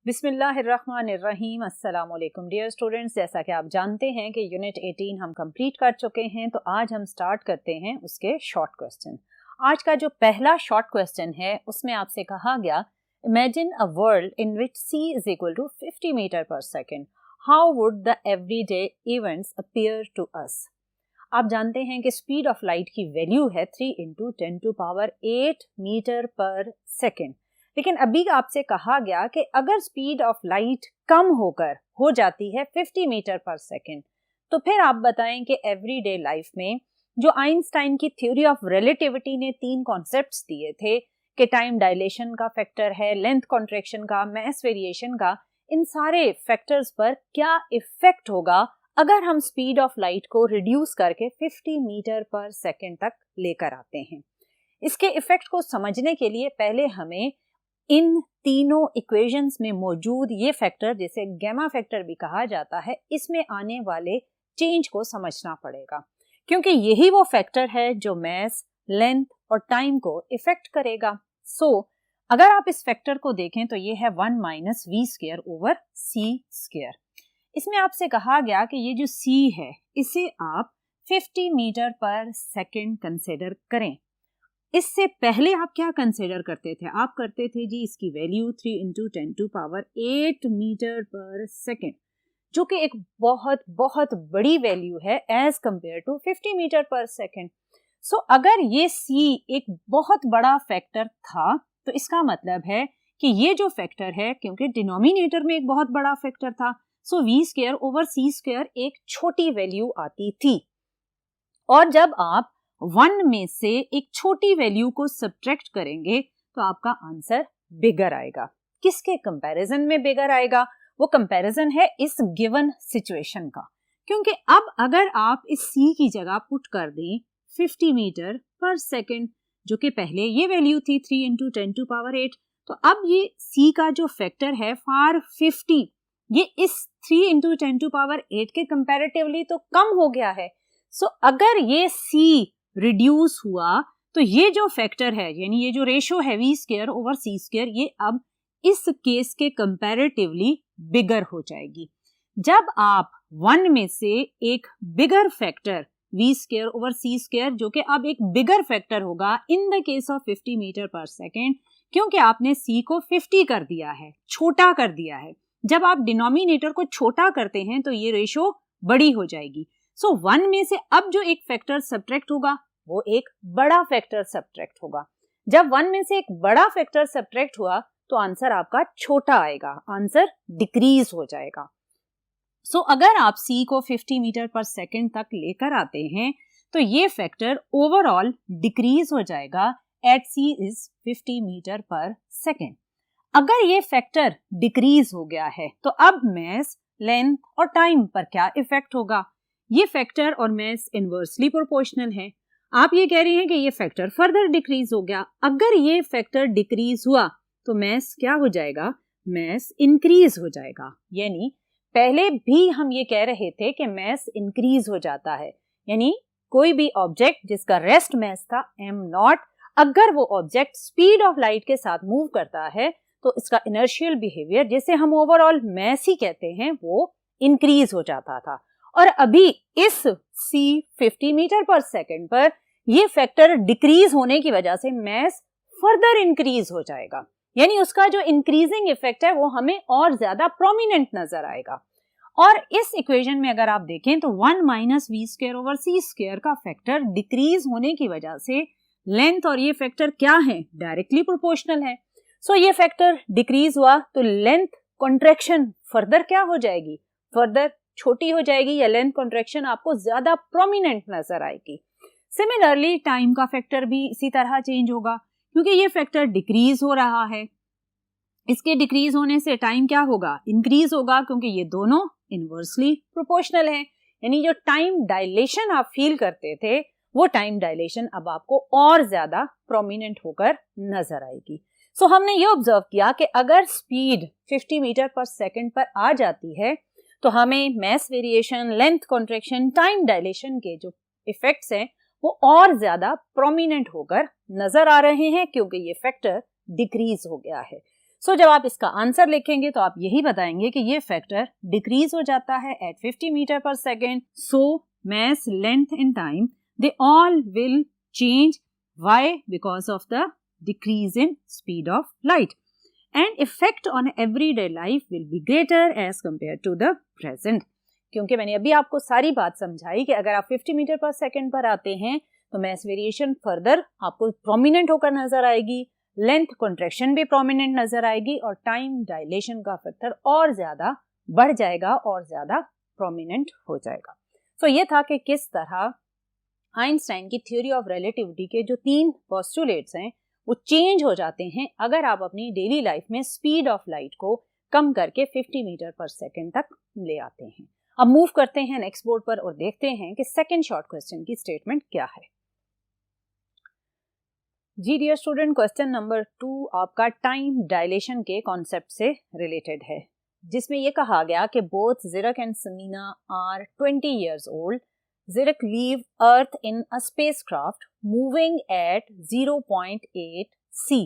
बिस्मिल्लाहिर्रहमानिर्रहीम। अस्सलाम वालेकुम डियर स्टूडेंट्स, जैसा कि आप जानते हैं कि यूनिट 18 हम कंप्लीट कर चुके हैं, तो आज हम स्टार्ट करते हैं उसके शॉर्ट क्वेश्चन। आज का जो पहला शॉर्ट क्वेश्चन है उसमें आपसे कहा गया, imagine a world in which c is equal to 50 metre per second, how would the everyday events appear to us. आप जानते हैं कि स्पीड ऑफ लाइट की वैल्यू है 3 इंटू 10⁸ मीटर पर सेकेंड, लेकिन अभी आपसे कहा गया कि अगर स्पीड ऑफ लाइट कम होकर हो जाती है 50 मीटर पर सेकेंड, तो फिर आप बताएं कि एवरीडे लाइफ में जो आइंस्टाइन की थ्योरी ऑफ रिलेटिविटी ने 3 कॉन्सेप्ट्स दिए थे कि टाइम डायलेशन का फैक्टर है, लेंथ कॉन्ट्रैक्शन का, मास वेरिएशन का, इन सारे फैक्टर्स पर क्या इफेक्ट होगा अगर हम स्पीड ऑफ लाइट को रिड्यूस करके 50 मीटर पर सेकेंड तक लेकर आते हैं। इसके इफेक्ट को समझने के लिए पहले हमें इन तीनों इक्वेशंस में मौजूद ये फैक्टर, जिसे गैमा फैक्टर भी कहा जाता है, इसमें आने वाले चेंज को समझना पड़ेगा, क्योंकि यही वो फैक्टर है जो मास, लेंथ और टाइम को इफेक्ट करेगा। अगर आप इस फैक्टर को देखें तो ये है 1 माइनस वी स्क्वायर ओवर सी स्क्वायर। इसमें आपसे कहा गया कि ये जो c है इसे आप 50 मीटर पर सेकेंड कंसिडर करें। इससे पहले आप क्या कंसिडर करते थे? आप करते थे जी इसकी value 3 into 10⁸ metre per second, जो कि एक बहुत बहुत बड़ी वैल्यू है as compare to 50 metre per second. अगर ये c एक बहुत बड़ा फैक्टर था तो इसका मतलब है कि ये जो फैक्टर है, क्योंकि डिनोमिनेटर में एक बहुत बड़ा फैक्टर था, वी स्क्वायर ओवर सी स्क्वायर एक छोटी वैल्यू आती थी। और जब आप 1 में से एक छोटी वैल्यू को सब्ट्रैक्ट करेंगे तो आपका आंसर बिगर आएगा। किसके कंपैरिजन में बिगर आएगा? वो कंपैरिजन है इस गिवन सिचुएशन का, क्योंकि अब अगर आप इस c की जगह पुट कर दें 50 मीटर पर सेकेंड, जो कि पहले ये वैल्यू थी 3 इंटू 10⁸, तो अब ये c का जो फैक्टर है फॉर 50, ये इस 3 इंटू 10⁸ के कंपैरेटिवली तो कम हो गया है। अगर ये c रिड्यूस हुआ तो ये जो फैक्टर है, यानी ये जो रेशो है वी स्क्वायर ओवर सी स्क्वायर, ये अब इस केस के कंपैरेटिवली बिगर हो जाएगी। जब आप 1 में से एक bigger factor v square over सी स्क्वायर, जो कि अब एक बिगर फैक्टर होगा in the case of 50 metre per second, क्योंकि आपने c को 50 कर दिया है, छोटा कर दिया है। जब आप डिनोमिनेटर को छोटा करते हैं तो ये रेशो बड़ी हो जाएगी। 1 में से अब जो एक फैक्टर सब्ट्रैक्ट होगा वो एक बड़ा फैक्टर सब्ट्रैक्ट होगा। जब 1 में से एक बड़ा फैक्टर सब्ट्रैक्ट हुआ तो आंसर आपका छोटा आएगा, आंसर डिक्रीज हो जाएगा। अगर आप c को 50 मीटर पर सेकेंड तक लेकर आते हैं तो ये फैक्टर ओवरऑल डिक्रीज हो जाएगा eight c is 50 metre per second. अगर ये फैक्टर डिक्रीज हो गया है तो अब मास, लेंथ और टाइम पर क्या इफेक्ट होगा? ये फैक्टर और मास इनवर्सली प्रोपोर्शनल है। आप ये कह रहे हैं कि ये फैक्टर फर्दर डिक्रीज हो गया। अगर ये फैक्टर डिक्रीज हुआ तो मास क्या हो जाएगा? मास इंक्रीज हो जाएगा। यानी पहले भी हम ये कह रहे थे कि मास इंक्रीज हो जाता है, यानी कोई भी ऑब्जेक्ट जिसका रेस्ट मास था m0, अगर वो ऑब्जेक्ट स्पीड ऑफ लाइट के साथ मूव करता है तो इसका इनर्शियल बिहेवियर, जिसे हम ओवरऑल मास ही कहते हैं, वो इंक्रीज हो जाता था। और अभी इस c 50 मीटर पर सेकेंड पर ये फैक्टर डिक्रीज होने की वजह से मास फर्दर इंक्रीज हो जाएगा, यानी उसका जो इंक्रीजिंग इफेक्ट है वो हमें और ज्यादा प्रोमिनेंट नजर आएगा। और इस इक्वेशन में अगर आप देखें तो 1 माइनस वी स्क्वायर ओवर सी स्क्वायर का फैक्टर डिक्रीज होने की वजह से लेंथ और ये फैक्टर क्या है? डायरेक्टली प्रोपोर्शनल है। ये फैक्टर डिक्रीज हुआ तो लेंथ कॉन्ट्रैक्शन फर्दर क्या हो जाएगी? फर्दर छोटी हो जाएगी, या लेंथ कॉन्ट्रैक्शन आपको ज्यादा प्रोमिनेंट नजर आएगी। सिमिलरली टाइम का फैक्टर भी इसी तरह चेंज होगा, क्योंकि ये फैक्टर डिक्रीज हो रहा है। इसके डिक्रीज होने से टाइम क्या होगा? इंक्रीज होगा, क्योंकि ये दोनों इनवर्सली प्रोपोर्शनल है। यानी जो टाइम डायलेशन आप फील करते थे वो टाइम डायलेशन अब आपको और ज्यादा प्रोमिनेंट होकर नजर आएगी। हमने ये ऑब्जर्व किया कि अगर स्पीड 50 मीटर पर सेकेंड पर आ जाती है तो हमें mass variation, length contraction, time dilation के जो इफेक्ट्स हैं वो और ज्यादा प्रोमिनेंट होकर नजर आ रहे हैं, क्योंकि ये फैक्टर डिक्रीज हो गया है। सो जब आप इसका आंसर लिखेंगे तो आप यही बताएंगे कि ये फैक्टर डिक्रीज हो जाता है eight 50 metre per second. So mass, length and time, they all will change. Why? Because of the decrease in speed of light. And effect on everyday life will be greater as compared to the present. क्योंकि मैंने अभी आपको सारी बात समझाई कि अगर आप 50 मीटर पर सेकेंड पर आते हैं तो मैस वेरिएशन फर्दर आपको प्रोमिनेंट होकर नजर आएगी, लेंथ कॉन्ट्रैक्शन भी प्रोमिनेंट नजर आएगी और टाइम डायलेशन का फैक्टर और ज्यादा बढ़ जाएगा और ज्यादा प्रोमिनेंट हो जाएगा. तो ये था कि किस तरह आइंस्टाइन की थ्योरी ऑफ रिलेटिविटी के जो 3 पोस्टुलेट्स हैं वो चेंज हो जाते हैं अगर आप अपनी डेली लाइफ में स्पीड ऑफ लाइट को कम करके 50 मीटर पर सेकेंड तक ले आते हैं. अब मूव करते हैं नेक्स्ट बोर्ड पर और देखते हैं कि सेकेंड शॉर्ट क्वेश्चन की स्टेटमेंट क्या है. जी डियर स्टूडेंट, क्वेश्चन नंबर 2 आपका टाइम डायलेशन के कॉन्सेप्ट से रिलेटेड है, जिसमें यह कहा गया कि both Zirak and Samina are 20 years old. Zirk leave Earth in a spacecraft moving at 0.8 c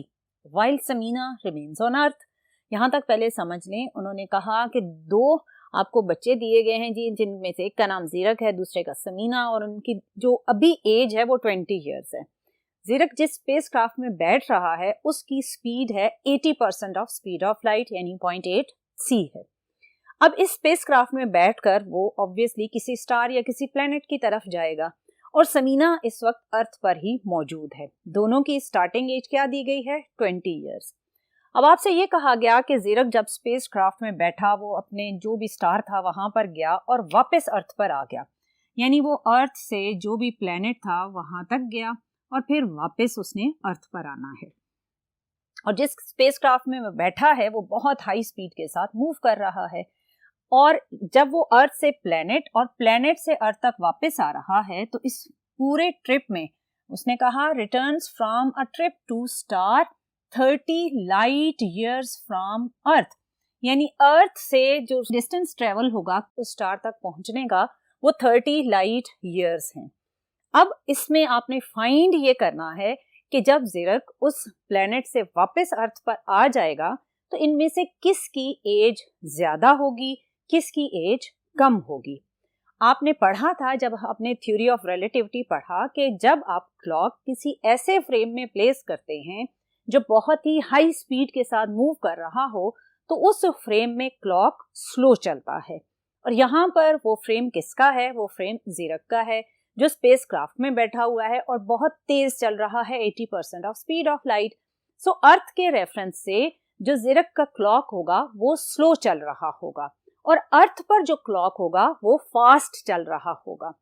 while Samina remains on Earth. यहाँ तक पहले समझ लें. उन्होंने कहा कि 2 आपको बच्चे दिए गए हैं जी, जिनमें से एक का नाम ज़िरक है, दूसरे का समीना, और उनकी जो अभी एज है वो 20 years है. ज़िरक जिस स्पेसक्राफ्ट में बैठ रहा है उसकी स्पीड है 80% ऑफ स्पीड ऑफ लाइट यानी 0.8 c है. अब इस स्पेसक्राफ्ट में बैठकर वो ऑब्वियसली किसी स्टार या किसी प्लेनेट की तरफ जाएगा और समीना इस वक्त अर्थ पर ही मौजूद है. दोनों की स्टार्टिंग एज क्या दी गई है? 20 years. अब आपसे ये कहा गया कि ज़िरक जब स्पेसक्राफ्ट में बैठा वो अपने जो भी स्टार था वहां पर गया और वापस अर्थ पर आ गया, यानी वो अर्थ से जो भी प्लेनेट था वहां तक गया और फिर वापस उसने अर्थ पर आना है. और जिस स्पेसक्राफ्ट में वो बैठा है वो बहुत हाई स्पीड के साथ मूव कर रहा है और जब वो अर्थ से प्लेनेट और प्लेनेट से अर्थ तक वापस आ रहा है तो इस पूरे ट्रिप में उसने कहा returns from a trip to star 30 light years from earth, यानी अर्थ से जो डिस्टेंस ट्रेवल होगा उस स्टार तक पहुंचने का वो 30 लाइट ईयर्स हैं. अब इसमें आपने फाइंड ये करना है कि जब ज़िरक उस प्लेनेट से वापस अर्थ पर आ जाएगा तो इनमें से किसकी एज ज्यादा होगी, किसकी एज कम होगी. आपने पढ़ा था जब आपने थ्योरी ऑफ रिलेटिविटी पढ़ा कि जब आप क्लॉक किसी ऐसे फ्रेम में प्लेस करते हैं जो बहुत ही हाई स्पीड के साथ मूव कर रहा हो तो उस फ्रेम में क्लॉक स्लो चलता है. और यहाँ पर वो फ्रेम किसका है? वो फ्रेम ज़िरक का है जो स्पेसक्राफ्ट में बैठा हुआ है और बहुत तेज चल रहा है 80% ऑफ स्पीड ऑफ लाइट. सो अर्थ के रेफरेंस से जो ज़िरक का क्लॉक होगा वो स्लो चल रहा होगा और अर्थ पर जो क्लॉक होगा वो फास्ट चल रहा होगा.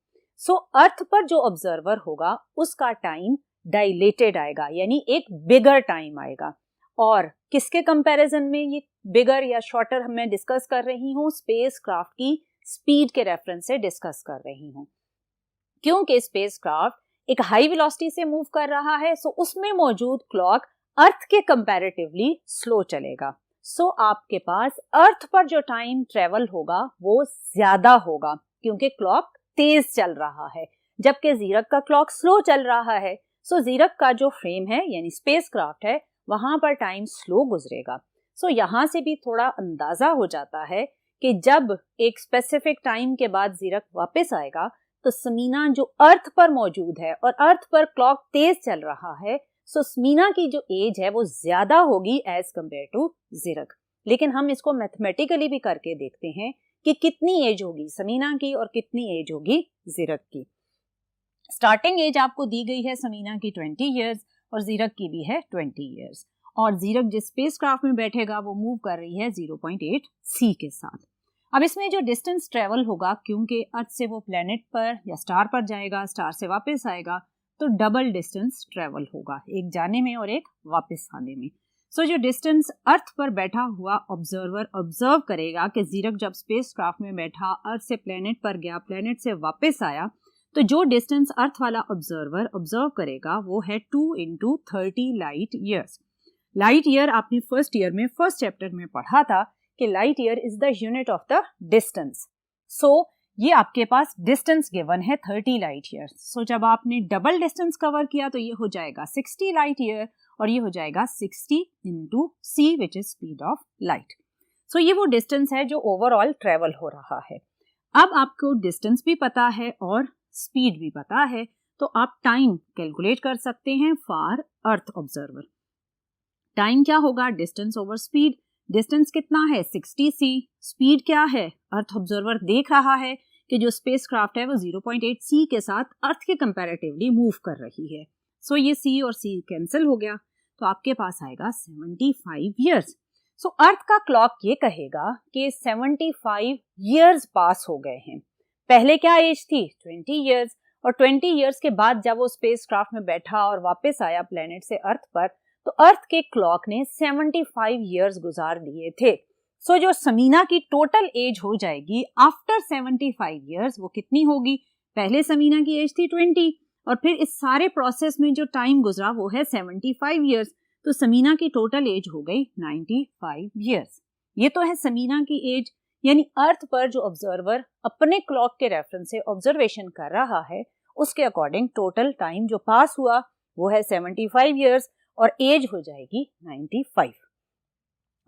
सो अर्थ पर जो ऑब्जर्वर होगा उसका टाइम डायलेटेड आएगा, यानी एक बिगर टाइम आएगा. और किसके कंपैरिजन में ये बिगर या शॉर्टर मैं डिस्कस कर रही हूँ? स्पेसक्राफ्ट की स्पीड के रेफरेंस से डिस्कस कर रही हूँ, क्योंकि स्पेसक्राफ्ट एक हाई वेलोसिटी से मूव कर रहा है. सो उसमें मौजूद क्लॉक अर्थ के कंपैरेटिवली स्लो चलेगा. सो आपके पास अर्थ पर जो टाइम ट्रेवल होगा वो ज्यादा होगा क्योंकि क्लॉक तेज चल रहा है, जबकि ज़िरक का क्लॉक स्लो चल रहा है. सो ज़िरक का जो फ्रेम है यानी स्पेसक्राफ्ट है वहां पर टाइम स्लो गुजरेगा. सो यहां से भी थोड़ा अंदाजा हो जाता है कि जब एक स्पेसिफिक टाइम के बाद ज़िरक वापस आएगा तो समीना जो अर्थ पर मौजूद है और अर्थ पर क्लॉक तेज चल रहा है, सो समीना की जो एज है वो ज्यादा होगी एज कंपेयर टू ज़िरक. लेकिन हम इसको मैथमेटिकली भी करके देखते हैं कि कितनी एज होगी समीना की और कितनी एज होगी ज़िरक की. स्टार्टिंग एज आपको दी गई है समीना की 20 years और ज़िरक की भी है 20 years. और ज़िरक जिस स्पेसक्राफ्ट में बैठेगा वो मूव कर रही है 0.8 c के साथ. अब इसमें जो डिस्टेंस ट्रेवल होगा, क्योंकि अर्थ से वो प्लेनेट पर या स्टार पर जाएगा, स्टार से वापस आएगा, तो डबल डिस्टेंस ट्रेवल होगा, एक जाने में और एक वापस आने में. सो जो डिस्टेंस अर्थ पर बैठा हुआ ऑब्जर्वर ऑब्जर्व करेगा कि ज़िरक जब स्पेसक्राफ्ट में बैठा अर्थ से प्लेनेट पर गया, प्लेनेट से वापस आया, तो जो डिस्टेंस अर्थ वाला ऑब्जर्वर ऑब्जर्व करेगा वो है 2 × 30 लाइट ईयर्स. लाइट ईयर आपने फर्स्ट ईयर में फर्स्ट चैप्टर में पढ़ा था कि light year is the unit of the distance. So ये आपके पास डिस्टेंस गिवन है 30 लाइट ईयर. सो जब आपने डबल डिस्टेंस कवर किया तो ये हो जाएगा 60 लाइट ईयर और ये हो जाएगा 60 into c which is speed of light. So ये वो डिस्टेंस है जो ओवरऑल ट्रेवल हो रहा है। अब आपको डिस्टेंस भी पता है और स्पीड भी पता है, तो आप टाइम कैलकुलेट कर सकते हैं फॉर अर्थ ऑब्जर्वर। टाइम क्या होगा? Distance over speed. डिस्टेंस कितना है? 60c। स्पीड क्या है? अर्थ ऑब्जर्वर देख रहा है कि जो स्पेसक्राफ्ट है वो 0.8 c के साथ अर्थ के कंपैरेटिवली मूव कर रही है। सो ये c और c कैंसिल हो गया, तो आपके पास आएगा 75 ईयर्स। सो अर्थ का क्लॉक ये कहेगा कि 75 ईयर्स पास हो गए हैं। पहले क्या एज थी? 20 ईयर्स। और 20 ईयर्स के बाद जब वो स्पेसक्राफ्ट में बैठा और वापस आया प्लेनेट से अर्थ पर, तो अर्थ के क्लॉक ने 75 ईयर्स गुजार लिए थे। सो जो समीना की टोटल एज हो जाएगी आफ्टर 75 ईयर्स, वो कितनी होगी? पहले समीना की एज थी 20 और फिर इस सारे प्रोसेस में जो टाइम गुजरा वो है 75 ईयर्स, तो समीना की टोटल एज हो गई 95 ईयर्स। ये तो है समीना की एज, यानी अर्थ पर जो ऑब्जर्वर अपने क्लॉक के रेफरेंस से ऑब्जर्वेशन कर रहा है उसके अकॉर्डिंग टोटल टाइम जो पास हुआ वो है 75 ईयर्स और एज हो जाएगी 95।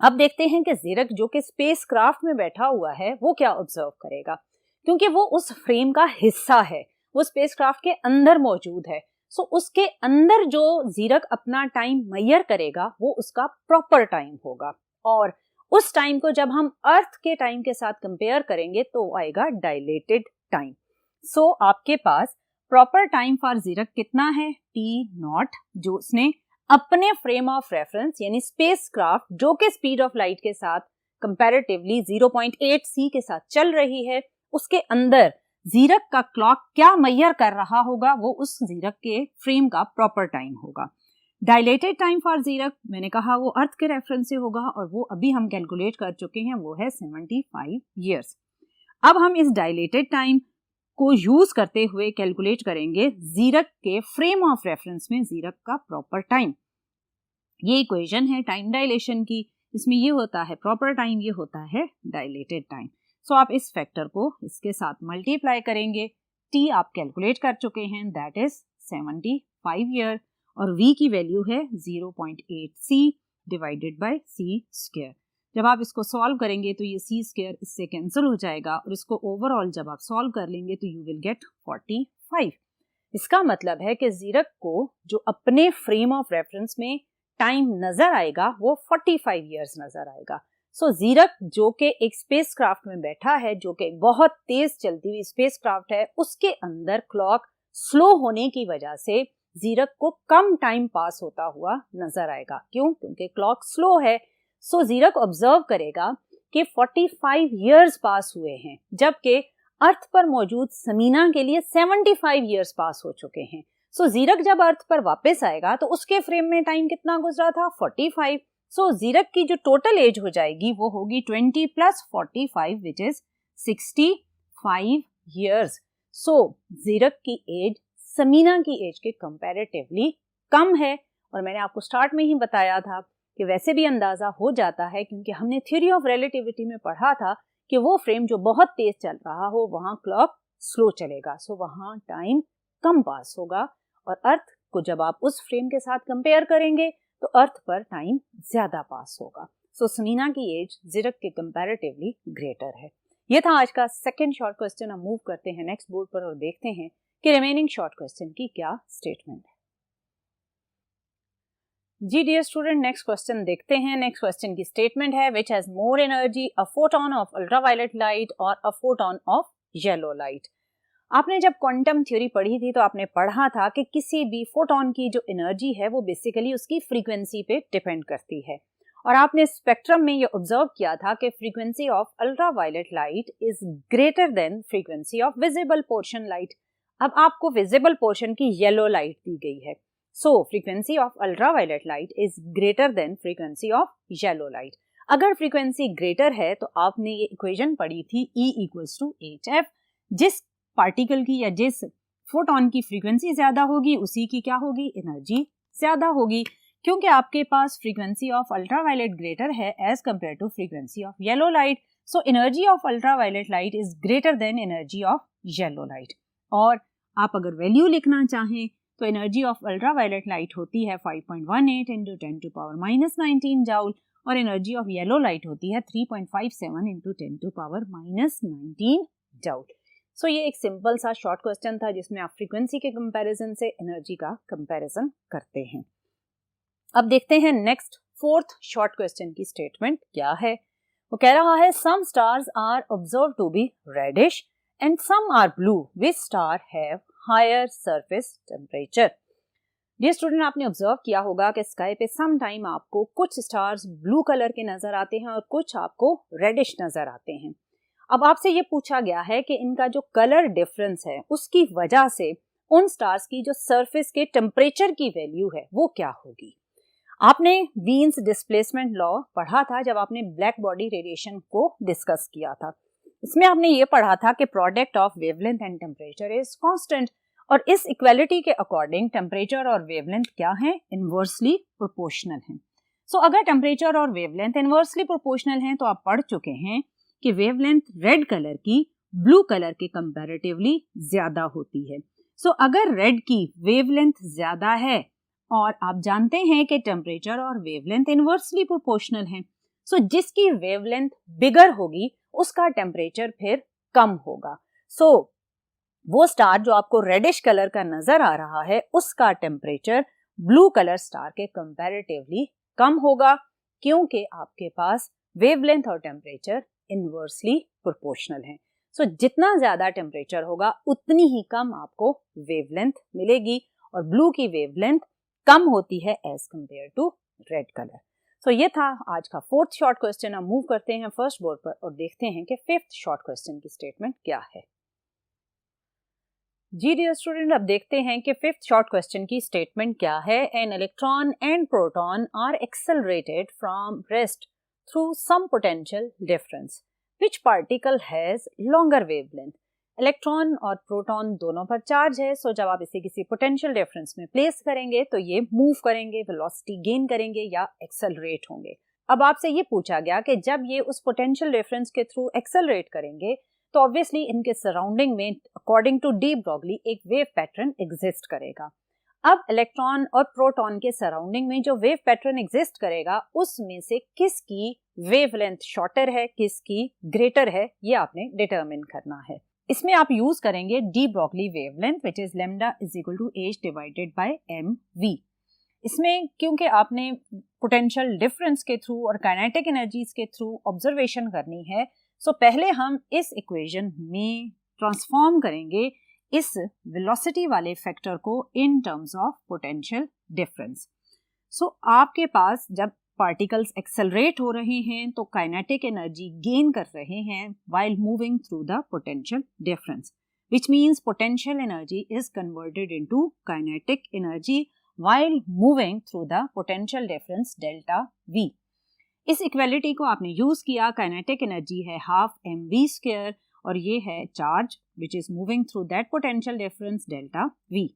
अब देखते हैं कि ज़ीरक जो कि स्पेसक्राफ्ट में बैठा हुआ है वो क्या ऑब्जर्व करेगा, क्योंकि वो उस फ्रेम का हिस्सा है, वो स्पेसक्राफ्ट के अंदर मौजूद है। सो उसके अंदर जो ज़ीरक अपना टाइम मेजर करेगा वो उसका प्रॉपर टाइम होगा, और उस टाइम को जब हम अर्थ के टाइम के साथ कंपेयर करेंगे तो आएगा डायलेटेड टाइम। सो आपके पास प्रॉपर टाइम फॉर ज़ीरक कितना है? t0, जो उसने अपने फ्रेम ऑफ रेफरेंस यानी स्पेसक्राफ्ट जो कि स्पीड ऑफ लाइट के साथ कंपैरेटिवली 0.8 c के साथ चल रही है, उसके अंदर ज़ीरक का क्लॉक क्या मेजर कर रहा होगा वो उस ज़ीरक के फ्रेम का प्रॉपर टाइम होगा। डायलेटेड टाइम फॉर ज़ीरक मैंने कहा वो अर्थ के रेफरेंस से होगा और वो अभी हम कैलकुलेट कर चुके हैं, वो है 75 ईयर्स। अब हम इस डायलेटेड टाइम को यूज करते हुए कैलकुलेट करेंगे ज़ीरक के फ्रेम ऑफ रेफरेंस में ज़ीरक का प्रॉपर टाइम। ये इक्वेशन है टाइम डायलेशन की, इसमें ये होता है प्रॉपर टाइम, ये होता है डायलेटेड टाइम। सो आप इस फैक्टर को इसके साथ मल्टीप्लाई करेंगे। t आप कैलकुलेट कर चुके हैं, दैट इज 75 ईयर, और v की वैल्यू है 0.8 c divided by c square. जब आप इसको सॉल्व करेंगे तो ये c स्क्वायर इससे कैंसिल हो जाएगा और इसको ओवरऑल जब आप सॉल्व कर लेंगे तो यू विल गेट 45। इसका मतलब है कि ज़ीरक को जो अपने फ्रेम ऑफ रेफरेंस में टाइम नजर आएगा वो 45 ईयर्स नजर आएगा। सो ज़ीरक जो कि एक स्पेसक्राफ्ट में बैठा है, जो कि बहुत तेज चलती हुई स्पेसक्राफ्ट है, उसके अंदर क्लॉक स्लो होने की वजह से ज़ीरक को कम टाइम पास होता हुआ नजर आएगा। क्यों? क्योंकि क्लॉक स्लो है। सो ज़ीरक ऑब्जर्व करेगा कि 45 ईयर्स पास हुए हैं, जबकि अर्थ पर मौजूद समीना के लिए 75 ईयर्स पास हो चुके हैं। सो ज़ीरक जब अर्थ पर वापस आएगा तो उसके फ्रेम में टाइम कितना गुजरा था? 45। सो ज़ीरक की जो टोटल एज हो जाएगी वो होगी 20 प्लस 45 विच इज 65 ईयर्स। सो ज़ीरक की एज समीना की एज के कंपैरेटिवली कम है, और मैंने आपको स्टार्ट में ही बताया था कि वैसे भी अंदाजा हो जाता है क्योंकि हमने थ्योरी ऑफ रिलेटिविटी में पढ़ा था कि वो फ्रेम जो बहुत तेज चल रहा हो वहां क्लॉक स्लो चलेगा, सो वहां टाइम कम पास होगा, और अर्थ को जब आप उस फ्रेम के साथ कंपेयर करेंगे तो अर्थ पर टाइम ज्यादा पास होगा। सो समीना की एज ज़ीरक के कंपैरेटिवली ग्रेटर है। ये था आज का सेकंड शॉर्ट क्वेश्चन। हम मूव करते हैं नेक्स्ट बोर्ड पर और देखते हैं कि रिमेनिंग शॉर्ट क्वेश्चन की क्या स्टेटमेंट है। जी डियर स्टूडेंट, नेक्स्ट क्वेश्चन देखते हैं। नेक्स्ट क्वेश्चन की स्टेटमेंट है which has more energy, a photon of ultraviolet light or a photon of yellow light. आपने जब क्वांटम थ्योरी पढ़ी थी तो आपने पढ़ा था कि किसी भी फोटोन की जो एनर्जी है वो बेसिकली उसकी फ्रीक्वेंसी पे डिपेंड करती है, और आपने स्पेक्ट्रम में ये ऑब्जर्व किया था कि frequency of ultraviolet light is greater than frequency of visible portion light. अब आपको विजिबल पोर्शन की येलो लाइट दी गई है, so frequency of ultraviolet light is greater than frequency of yellow light. अगर फ्रीक्वेंसी ग्रेटर है तो आपने ये इक्वेशन पढ़ी थी E इक्वल्स टू HF। जिस पार्टिकल की या जिस फोटोन की फ्रीक्वेंसी ज्यादा होगी उसी की क्या होगी? एनर्जी ज्यादा होगी, क्योंकि आपके पास फ्रीक्वेंसी ऑफ अल्ट्रावायलेट ग्रेटर है as compare to frequency of yellow light. So energy of ultraviolet light is greater than energy of yellow light. और आप अगर वैल्यू लिखना चाहें तो एनर्जी ऑफ अल्ट्रावायलेट लाइट होती है 5.18 into 10 to power minus 19 joule और एनर्जी ऑफ येलो लाइट होती है 3.57 into 10 to power minus 19 joule. So ये एक सिंपल सा शॉर्ट क्वेश्चन था जिसमें आप फ्रीक्वेंसी के कंपैरिजन से एनर्जी का कंपैरिजन करते हैं। अब देखते हैं नेक्स्ट फोर्थ शॉर्ट क्वेश्चन की स्टेटमेंट क्या है। वो कह रहा है some stars are observe to be reddish and some are blue which star have higher surface temperature. Dear student, आपने ऑब्जर्व किया होगा कि स्काई पे सम टाइम आपको कुछ स्टार्स ब्लू कलर के नजर आते हैं और कुछ आपको रेडिश नजर आते हैं। अब आपसे ये पूछा गया है कि इनका जो कलर डिफरेंस है उसकी वजह से उन स्टार्स की जो सरफेस के टेम्परेचर की वैल्यू है वो क्या होगी। आपने वीन्स डिस्प्लेसमेंट लॉ पढ़ा था जब आपने ब्लैक बॉडी रेडिएशन को डिस्कस किया था। इसमें आपने ये पढ़ा था कि product of wavelength and temperature is constant और इस इक्वालिटी के अकॉर्डिंग टेम्परेचर और वेवलेंथ क्या है, इनवर्सली प्रोपोर्शनल हैं। सो अगर टेम्परेचर और वेवलेंथ इनवर्सली प्रोपोर्शनल हैं तो आप पढ़ चुके हैं कि वेवलेंथ रेड कलर की ब्लू कलर के कंपैरेटिवली ज्यादा होती है। सो अगर रेड की वेवलेंथ ज्यादा है और आप जानते हैं कि टेम्परेचर और वेवलेंथ इनवर्सली प्रोपोर्शनल हैं, सो जिसकी वेवलेंथ बिगर होगी उसका टेम्परेचर फिर कम होगा। सो वो स्टार जो आपको रेडिश कलर का नजर आ रहा है उसका टेम्परेचर ब्लू कलर स्टार के कंपैरेटिवली कम होगा क्योंकि आपके पास वेवलेंथ और टेम्परेचर इनवर्सली प्रोपोर्शनल है। सो जितना ज्यादा टेम्परेचर होगा उतनी ही कम आपको वेवलेंथ मिलेगी और ब्लू की वेवलेंथ कम होती है as compare to red colour. So ये था आज का फोर्थ शॉर्ट क्वेश्चन। अब मूव करते हैं फर्स्ट बोर्ड पर और देखते हैं कि फिफ्थ शॉर्ट क्वेश्चन की स्टेटमेंट क्या है। जी डियर स्टूडेंट, अब देखते हैं कि फिफ्थ शॉर्ट क्वेश्चन की स्टेटमेंट क्या है। An electron and proton are accelerated from rest through some potential difference which particle has longer wavelength. Electron और प्रोटॉन दोनों पर चार्ज है, सो जब आप इसे किसी पोटेंशियल डिफरेंस में प्लेस करेंगे तो ये मूव करेंगे, वेलोसिटी गेन करेंगे या एक्सेलरेट होंगे। अब आपसे ये पूछा गया कि जब ये उस पोटेंशियल डिफरेंस के थ्रू एक्सेलरेट करेंगे तो ऑब्वियसली इनके सराउंडिंग में अकॉर्डिंग टू डी ब्रॉगली एक वेव पैटर्न एग्जिस्ट करेगा। अब इलेक्ट्रॉन और प्रोटॉन के सराउंडिंग में जो वेव पैटर्न एग्जिस्ट करेगा उसमें से किसकी वेवलेंथ शॉर्टर है, किसकी ग्रेटर है, ये आपने डिटरमिन करना है। इसमें आप यूज करेंगे de Broglie wavelength which is lambda is equal to h divided by m v. इसमें क्योंकि आपने पोटेंशियल डिफरेंस के थ्रू और काइनेटिक एनर्जीज के थ्रू ऑब्जर्वेशन करनी है, सो पहले हम इस इक्वेशन में ट्रांसफॉर्म करेंगे इस वेलोसिटी वाले फैक्टर को in terms of potential difference. So आपके पास जब पार्टिकल्स एक्सेलरेट हो रहे हैं तो काइनेटिक एनर्जी गेन कर रहे हैं while moving through the potential difference, which means potential energy is converted into kinetic energy while moving through the potential difference delta we. इस इक्वालिटी को आपने यूज किया, काइनेटिक एनर्जी है हाफ एम वी स्क्वायर और ये है charge which is moving through that potential difference delta we.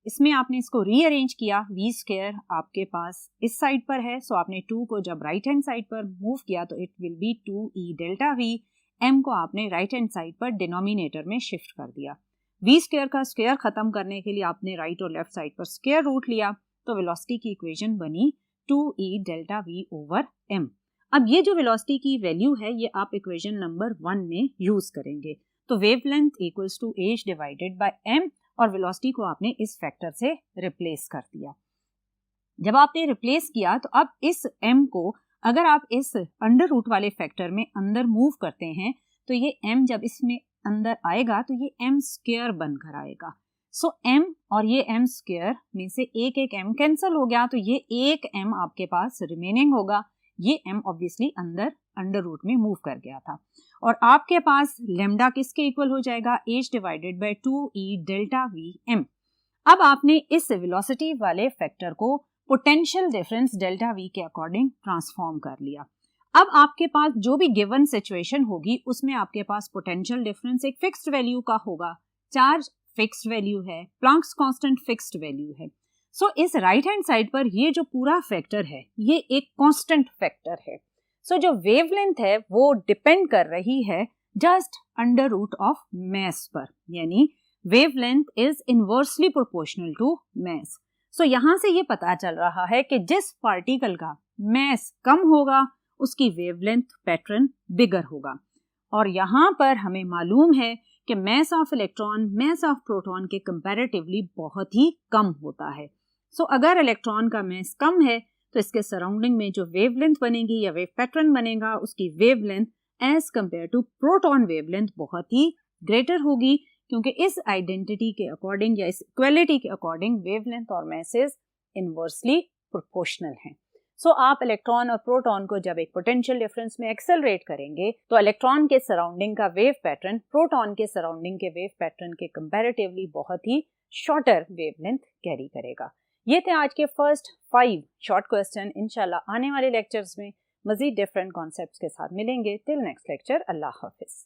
इसमें आपने इसको रीअरेंज किया, वी स्क्वायर आपके पास इस साइड पर है, सो आपने 2 को जब राइट हैंड साइड पर मूव किया तो it will be 2e delta we. m को आपने राइट हैंड साइड पर डिनोमिनेटर में शिफ्ट कर दिया। वी स्क्वायर का स्क्वायर खत्म करने के लिए आपने राइट और लेफ्ट साइड पर स्क्वायर रूट लिया तो वेलोसिटी की इक्वेशन बनी 2e delta we over m। अब ये जो वेलोसिटी की वैल्यू है ये आप इक्वेशन नंबर 1 में यूज करेंगे, तो wavelength equals to h divided by m और वेलोसिटी को आपने इस फैक्टर से रिप्लेस कर दिया। जब आपने रिप्लेस किया तो अब इस m को अगर आप इस अंडर रूट वाले फैक्टर में अंदर मूव करते हैं तो ये m जब इसमें अंदर आएगा तो ये m स्क्वायर बनकर आएगा। सो m और ये m स्क्वायर में से एक एक m कैंसिल हो गया तो ये एक m आपके पास रिमेनिंग होगा। ये m ऑब्वियसली अंडर रूट में मूव कर गया था और आपके पास लेमडा किसके इक्वल हो जाएगा, h divided bye 2e delta we m। अब आपने इस वेलोसिटी वाले फैक्टर को पोटेंशियल डिफरेंस डेल्टा वी के अकॉर्डिंग ट्रांसफॉर्म कर लिया। अब आपके पास जो भी गिवन सिचुएशन होगी उसमें आपके पास पोटेंशियल डिफरेंस एक फिक्स्ड वैल्यू का होगा, चार्ज फिक्स्ड वैल्यू है, प्लैंक्स कांस्टेंट फिक्स्ड वैल्यू है। सो इस राइट हैंड साइड पर ये जो पूरा फैक्टर है ये एक कांस्टेंट फैक्टर है। सो जो वेवलेंथ है वो डिपेंड कर रही है just under root of mass पर, यानी wavelength is inversely proportional to mass. So यहाँ से ये पता चल रहा है कि जिस पार्टिकल का मास कम होगा उसकी वेवलेंथ पैटर्न बिगर होगा। और यहाँ पर हमें मालूम है कि mass of electron mass of proton के कंपैरेटिवली बहुत ही कम होता है। सो अगर इलेक्ट्रॉन का मास कम है तो इसके सराउंडिंग में जो वेवलेंथ बनेगी या वेव पैटर्न बनेगा उसकी wavelength as compare to proton wavelength बहुत ही ग्रेटर होगी, क्योंकि इस आइडेंटिटी के अकॉर्डिंग या इस इक्वालिटी के अकॉर्डिंग वेवलेंथ और मासेस इनवर्सली प्रोपोर्शनल हैं। सो आप इलेक्ट्रॉन और प्रोटॉन को जब एक पोटेंशियल डिफरेंस में एक्सेलरेट करेंगे तो इलेक्ट्रॉन के सराउंडिंग का वेव पैटर्न प्रोटॉन के सराउंडिंग के वेव पैटर्न के कंपैरेटिवली बहुत ही शॉर्टर वेवलेंथ कैरी करेगा। ये थे आज के फर्स्ट 5 शॉर्ट क्वेश्चन। इंशाल्लाह आने वाले लेक्चर्स में मजीद डिफरेंट कॉन्सेप्ट्स के साथ मिलेंगे। टिल नेक्स्ट लेक्चर, अल्लाह हाफिज।